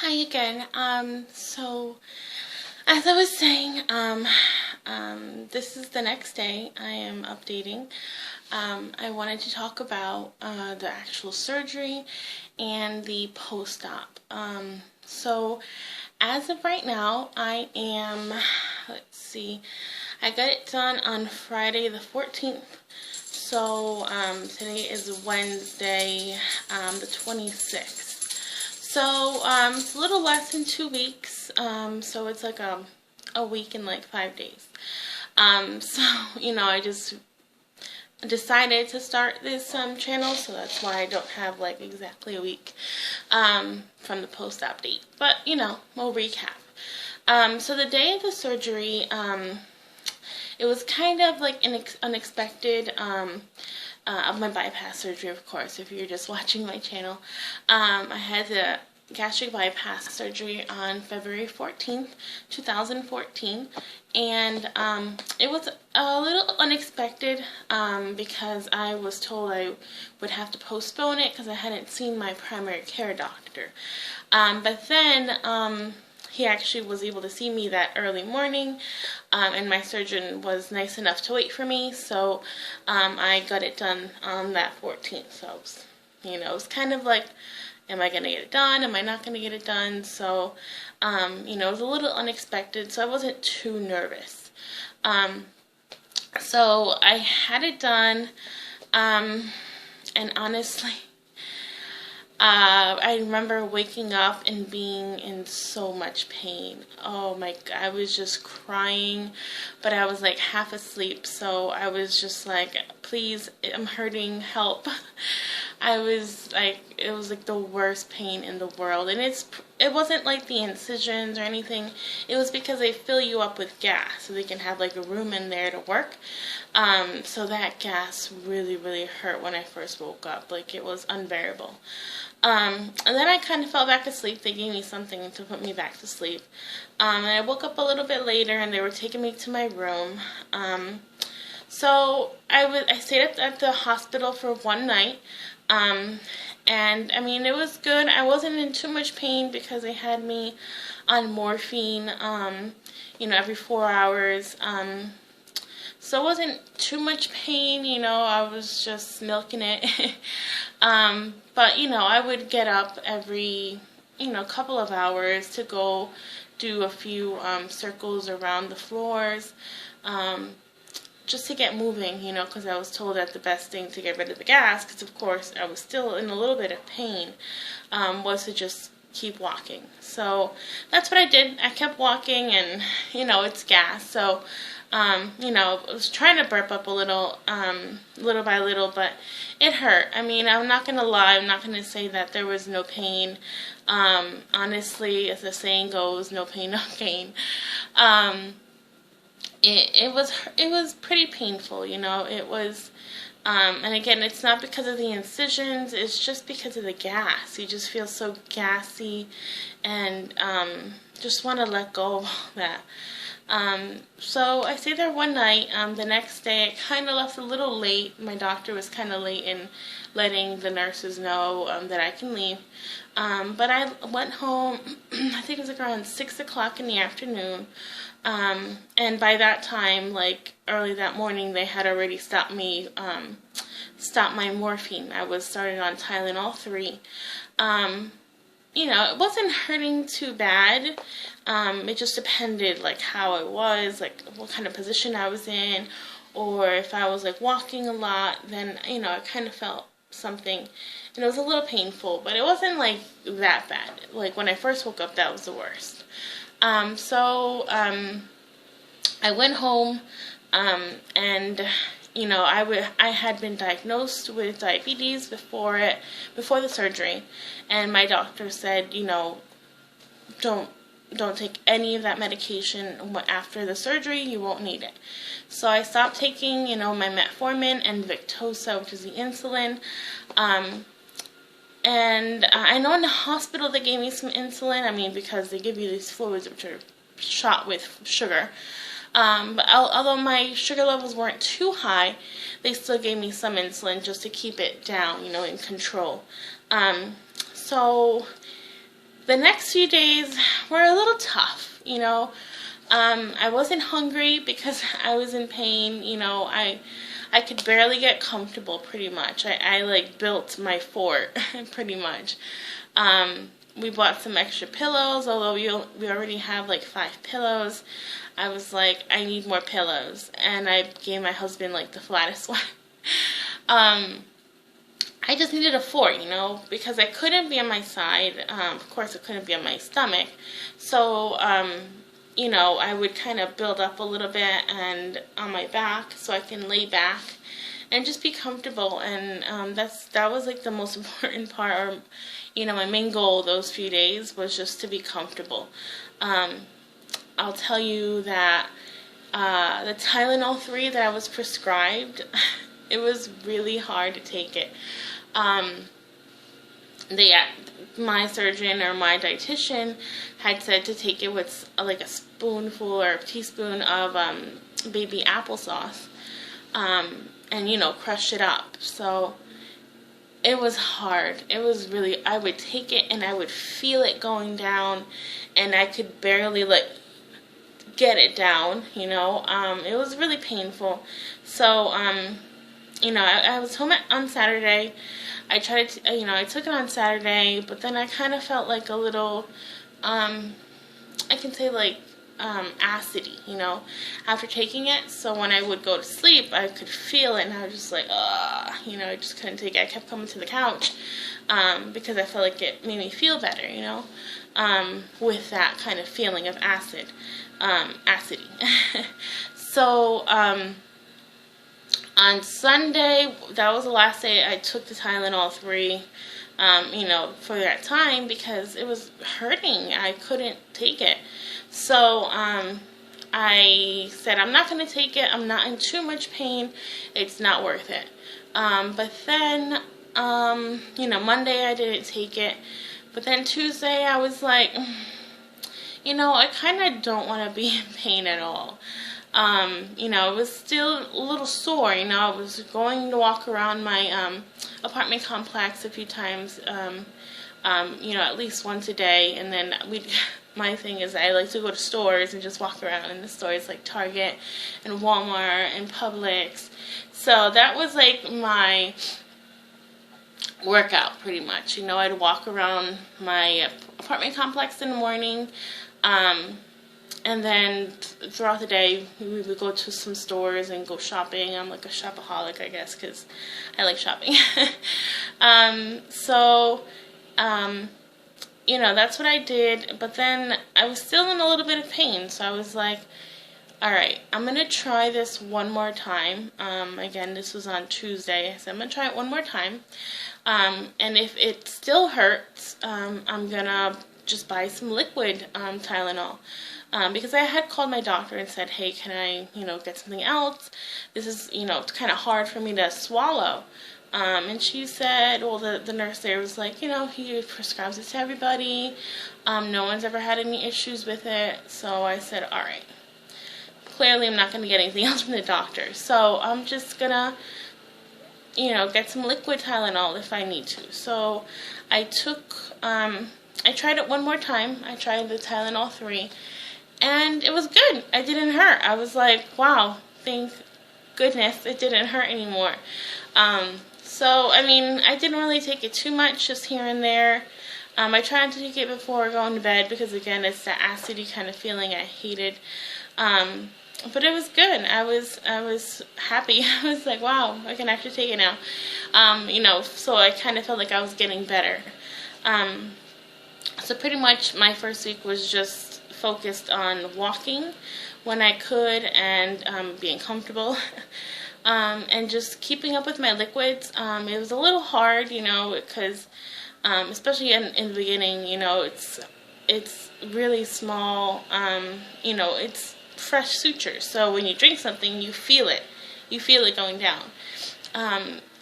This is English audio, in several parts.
Hi again. So as I was saying, this is the next day I am updating. I wanted to talk about the actual surgery and the post-op. So as of right now, I am, let's see, I got it done on Friday the 14th. So today is Wednesday, the 26th. So it's a little less than 2 weeks. So it's like a week and like 5 days. So I just decided to start this channel, so that's why I don't have like exactly a week from the post-op date. But we'll recap. So the day of the surgery, it was kind of like unexpected. Of my bypass surgery, of course, if you're just watching my channel. I had the gastric bypass surgery on February 14th, 2014, and it was a little unexpected because I was told I would have to postpone it because I hadn't seen my primary care doctor. But then he actually was able to see me that early morning, and my surgeon was nice enough to wait for me, so I got it done on that 14th. So it was kind of like, am I going to get it done? Am I not going to get it done? So, it was a little unexpected, so I wasn't too nervous. So I had it done, and honestly, I remember waking up and being in so much pain. Oh my God, I was just crying, but I was like half asleep, so I was just like, please, I'm hurting, help. I was like, it was like the worst pain in the world, and it wasn't like the incisions or anything. It was because they fill you up with gas, so they can have like a room in there to work. So that gas really hurt when I first woke up. Like, it was unbearable. And then I kind of fell back asleep. They gave me something to put me back to sleep. And I woke up a little bit later, and they were taking me to my room. So I stayed at the hospital for one night. And I mean, it was good. I wasn't in too much pain because they had me on morphine, every 4 hours. So it wasn't too much pain, I was just milking it. But, I would get up every, couple of hours to go do a few circles around the floors, just to get moving, because I was told that the best thing to get rid of the gas, because of course I was still in a little bit of pain, was to just keep walking. So that's what I did. I kept walking, and it's gas, so I was trying to burp up a little, little by little, but it hurt. I mean, I'm not gonna lie, I'm not gonna say that there was no pain. Honestly, as the saying goes, no pain, no gain. It was pretty painful, it was, and again, it's not because of the incisions, it's just because of the gas. You just feel so gassy, and just want to let go of all that. So I stayed there one night. The next day I kind of left a little late. My doctor was kind of late in letting the nurses know that I can leave. But I went home, I think it was like around 6 o'clock in the afternoon. And by that time, like early that morning, they had already stopped my morphine. I was started on Tylenol 3. It wasn't hurting too bad. It just depended like how I was, like what kind of position I was in, or if I was like walking a lot, then I kind of felt something, and it was a little painful, but it wasn't like that bad. Like when I first woke up, that was the worst. So I went home, and I had been diagnosed with diabetes before the surgery, and my doctor said, don't take any of that medication after the surgery. You won't need it. So I stopped taking, my metformin and Victoza, which is the insulin. And I know in the hospital they gave me some insulin. I mean, because they give you these fluids which are shot with sugar. But although my sugar levels weren't too high, they still gave me some insulin just to keep it down, in control. So the next few days were a little tough, you know. I wasn't hungry because I was in pain, you know. I could barely get comfortable, pretty much. I like built my fort, pretty much. We bought some extra pillows, although we already have like 5 pillows. I was like, I need more pillows, and I gave my husband like the flattest one. I just needed a fort, you know, because I couldn't be on my side. Of course, I couldn't be on my stomach. So, you know, I would kind of build up a little bit and on my back so I can lay back and just be comfortable. And that was like the most important part, or, you know, my main goal those few days was just to be comfortable. I'll tell you that the Tylenol 3 that I was prescribed, it was really hard to take it. My surgeon or my dietitian had said to take it with like a spoonful or a teaspoon of baby applesauce, and, you know, crush it up. So it was hard. It was really, I would take it and I would feel it going down, and I could barely like get it down, you know. It was really painful. So you know, I was home on Saturday. I tried to, you know, I took it on Saturday, but then I kind of felt like a little, I can say like, acidy, you know, after taking it. So when I would go to sleep, I could feel it, and I was just like, you know, I just couldn't take it. I kept coming to the couch, because I felt like it made me feel better, you know, with that kind of feeling of acidy. So, on Sunday, that was the last day I took the Tylenol 3, you know, for that time, because it was hurting. I couldn't take it. So, I said, I'm not going to take it. I'm not in too much pain. It's not worth it. But then, you know, Monday I didn't take it. But then Tuesday I was like, you know, I kind of don't want to be in pain at all. You know, it was still a little sore. You know, I was going to walk around my apartment complex a few times, you know, at least once a day. And then my thing is I like to go to stores and just walk around in the stores like Target and Walmart and Publix. So that was like my workout, pretty much. You know, I'd walk around my apartment complex in the morning, and then throughout the day, we would go to some stores and go shopping. I'm like a shopaholic, I guess, because I like shopping. So, you know, that's what I did. But then I was still in a little bit of pain. So I was like, all right, I'm going to try this one more time. Again, this was on Tuesday. So I'm going to try it one more time. And if it still hurts, I'm going to just buy some liquid Tylenol. Because I had called my doctor and said, hey, can I, you know, get something else? This is, you know, it's kind of hard for me to swallow. And she said, well, the nurse there was like, you know, he prescribes it to everybody. No one's ever had any issues with it. So I said, all right. Clearly, I'm not going to get anything else from the doctor. So I'm just going to, you know, get some liquid Tylenol if I need to. So I tried it one more time. I tried the Tylenol 3. And it was good. It didn't hurt. I was like, wow, thank goodness it didn't hurt anymore. So, I mean, I didn't really take it too much, just here and there. I tried to take it before going to bed because, again, it's that acidy kind of feeling I hated. But it was good. I was happy. I was like, wow, I can actually take it now. You know, so I kind of felt like I was getting better. So pretty much my first week was just focused on walking when I could and being comfortable. And just keeping up with my liquids. It was a little hard, you know, because especially in the beginning, you know, it's really small, you know, it's fresh sutures. So when you drink something, you feel it going down.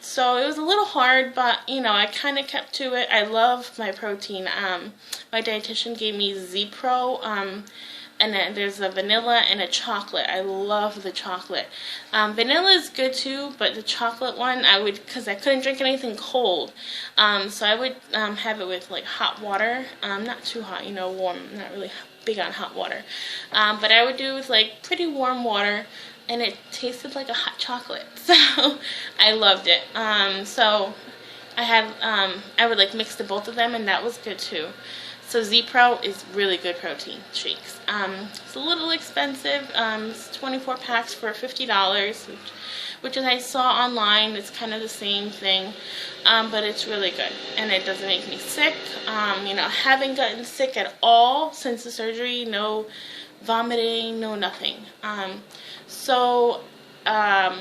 So it was a little hard, but, you know, I kind of kept to it. I love my protein. My dietitian gave me Z-Pro. And then there's a vanilla and a chocolate. I love the chocolate. Vanilla is good too, but the chocolate one, because I couldn't drink anything cold. So I would have it with like hot water. Not too hot, warm. I'm not really big on hot water. But I would do it with like pretty warm water, and it tasted like a hot chocolate. So I loved it. So I would like mix the both of them, and that was good too. So Z-Pro is really good protein shakes. It's a little expensive. It's 24 packs for $50, which as I saw online, it's kind of the same thing. But it's really good, and it doesn't make me sick. Haven't gotten sick at all since the surgery. No vomiting, no nothing. So that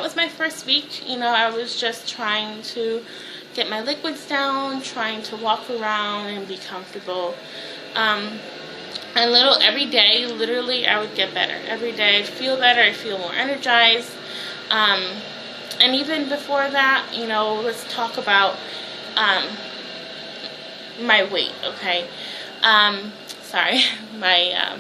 was my first week. I was just trying to get my liquids down, trying to walk around and be comfortable. Every day, literally, I would get better. Every day, I'd feel better. I'd feel more energized. And even before that, let's talk about my weight, okay? Sorry, my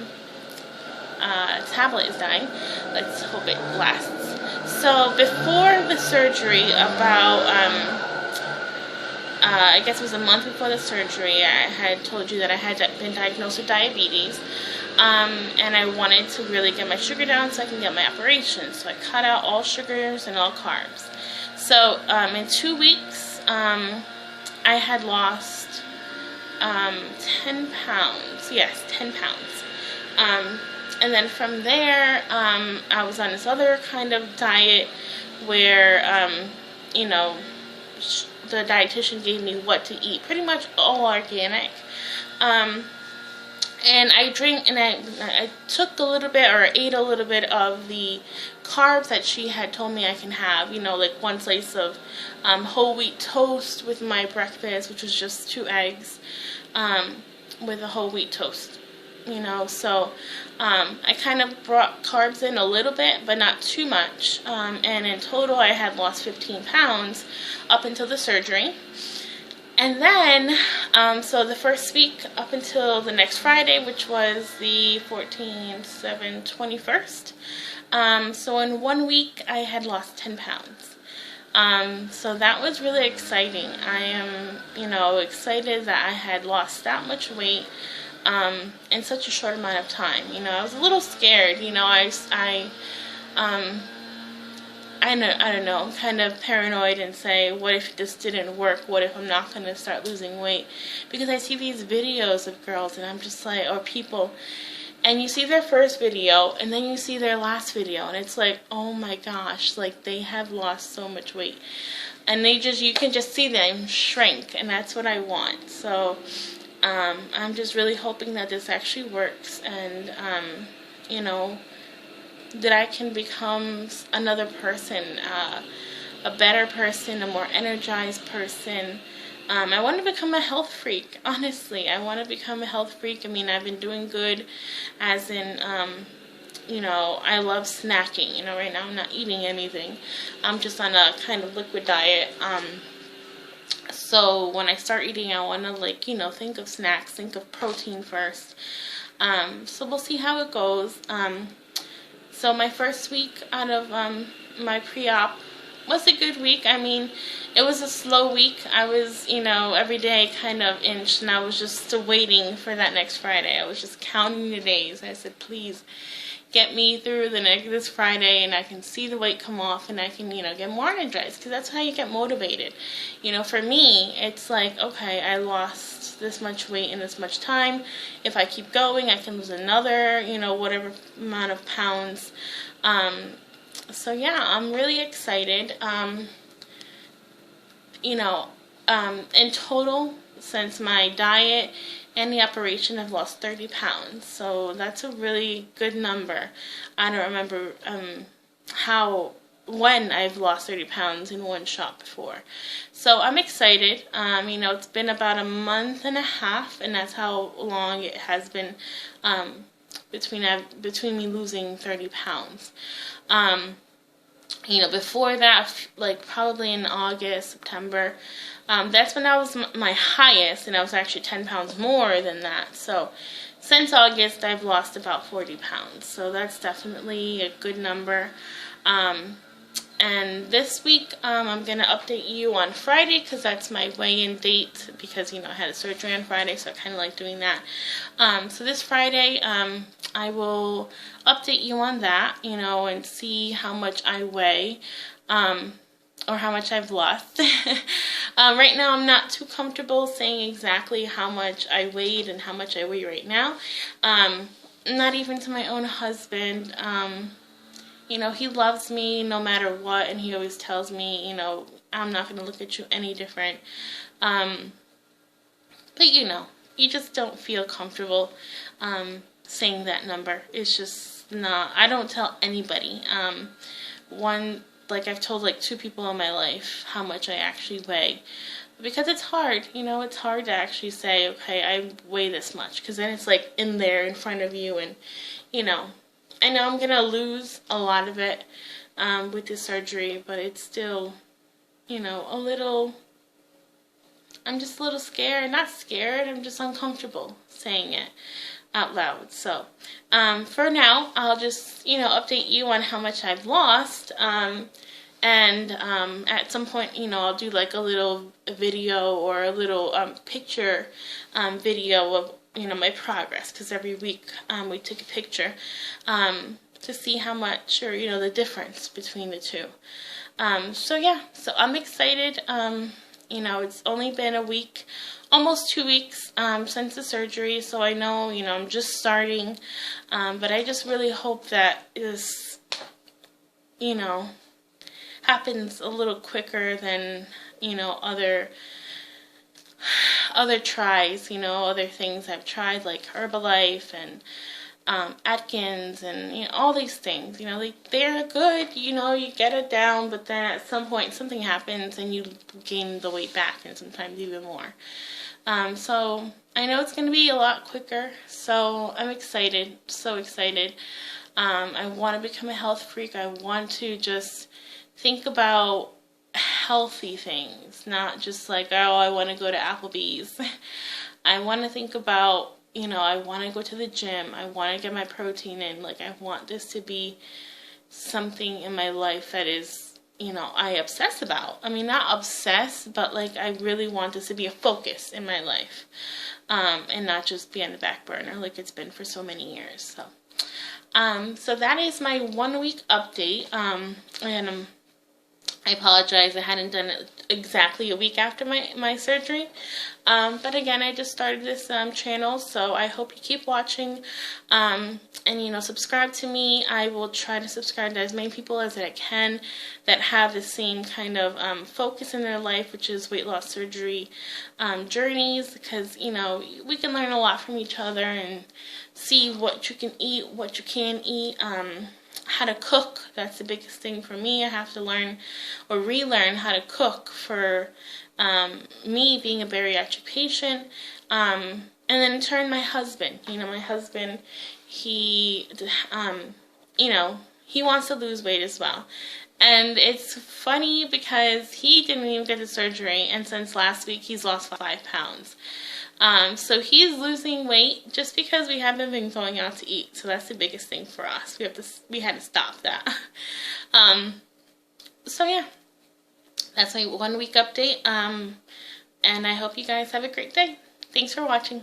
tablet is dying. Let's hope it lasts. So before the surgery, about I guess it was a month before the surgery, I had told you that I had been diagnosed with diabetes, and I wanted to really get my sugar down so I can get my operation. So I cut out all sugars and all carbs. So in 2 weeks, I had lost 10 pounds. Yes, 10 pounds. And then from there, I was on this other kind of diet where, the dietitian gave me what to eat, pretty much all organic. And I took a little bit, or ate a little bit of the carbs that she had told me I can have, like 1 slice of whole wheat toast with my breakfast, which was just 2 eggs, with a whole wheat toast. So I kind of brought carbs in a little bit, but not too much. And in total, I had lost 15 pounds up until the surgery. And then, so the first week up until the next Friday, which was the 21st. So in 1 week, I had lost 10 pounds. So that was really exciting. I am, excited that I had lost that much weight in such a short amount of time. I was a little scared. I don't know, I'm kind of paranoid and say, what if this didn't work? What if I'm not going to start losing weight? Because I see these videos of girls, and I'm just like, or people, and you see their first video, and then you see their last video, and it's like, oh my gosh, like they have lost so much weight. And you can just see them shrink, and that's what I want. So I'm just really hoping that this actually works, and that I can become another person, a better person, a more energized person. I want to become a health freak, honestly. I want to become a health freak. I mean, I've been doing good, as in, I love snacking. Right now I'm not eating anything. I'm just on a kind of liquid diet. So when I start eating, I want to, think of snacks, think of protein first. So we'll see how it goes. So my first week out of my pre-op was a good week. I mean, it was a slow week. I was, every day kind of inched, and I was just waiting for that next Friday. I was just counting the days. I said, please get me through this Friday, and I can see the weight come off, and I can, get more energized, because that's how you get motivated. For me, it's like, okay, I lost this much weight in this much time. If I keep going, I can lose another, whatever amount of pounds. So yeah, I'm really excited. In total, since my diet and the operation, I've lost 30 pounds. So that's a really good number. I don't remember when I've lost 30 pounds in one shot before. So I'm excited. It's been about a month and a half, and that's how long it has been between me losing 30 pounds. You know, before that, like probably in August, September, that's when I was my highest, and I was actually 10 pounds more than that. So since August, I've lost about 40 pounds. So that's definitely a good number. And this week, I'm going to update you on Friday, because that's my weigh-in date, because, you know, I had a surgery on Friday, so I kind of like doing that. So this Friday, I will update you on that, you know, and see how much I weigh, or how much I've lost. Right now, I'm not too comfortable saying exactly how much I weighed and how much I weigh right now. Not even to my own husband. You know, he loves me no matter what, and he always tells me, you know, I'm not going to look at you any different. But, you know, you just don't feel comfortable saying that number. It's just not, I don't tell anybody. Like I've told like 2 people in my life how much I actually weigh. Because it's hard, you know, it's hard to actually say, okay, I weigh this much. Because then it's like in there in front of you, and, you know, I know I'm going to lose a lot of it with the surgery, but it's still, you know, I'm just a little scared. Not scared, I'm just uncomfortable saying it out loud. So, for now, I'll just, you know, update you on how much I've lost. And at some point, you know, I'll do like a little video or a little picture video of, you know, my progress, because every week we took a picture to see how much, or, you know, the difference between the two. So yeah, so I'm excited. You know, it's only been a week, almost 2 weeks since the surgery, so I know, you know, I'm just starting, but I just really hope that this, you know, happens a little quicker than, you know, other tries, you know, other things I've tried, like Herbalife and Atkins, and, you know, all these things, you know, they're good, you know, you get it down, but then at some point something happens and you gain the weight back, and sometimes even more. So I know it's going to be a lot quicker, so I'm excited, so excited. I want to become a health freak. I want to just think about healthy things, not just like, oh, I want to go to Applebee's. I want to think about, you know, I want to go to the gym. I want to get my protein in. Like, I want this to be something in my life that is, you know, I obsess about. I mean, not obsess, but like I really want this to be a focus in my life, and not just be on the back burner like it's been for so many years. So that is my 1 week update. And I apologize, I hadn't done it exactly a week after my surgery. But again, I just started this channel, so I hope you keep watching. And, you know, subscribe to me. I will try to subscribe to as many people as I can that have the same kind of focus in their life, which is weight loss surgery journeys, because, you know, we can learn a lot from each other and see what you can eat, what you can't eat. How to cook, that's the biggest thing for me. I have to learn or relearn how to cook for me being a bariatric patient. And then in turn, my husband, you know, he, you know, he wants to lose weight as well. And it's funny because he didn't even get the surgery, and since last week, he's lost 5 pounds. So he's losing weight just because we haven't been going out to eat. So that's the biggest thing for us. We had to stop that. So yeah, that's my 1 week update. And I hope you guys have a great day. Thanks for watching.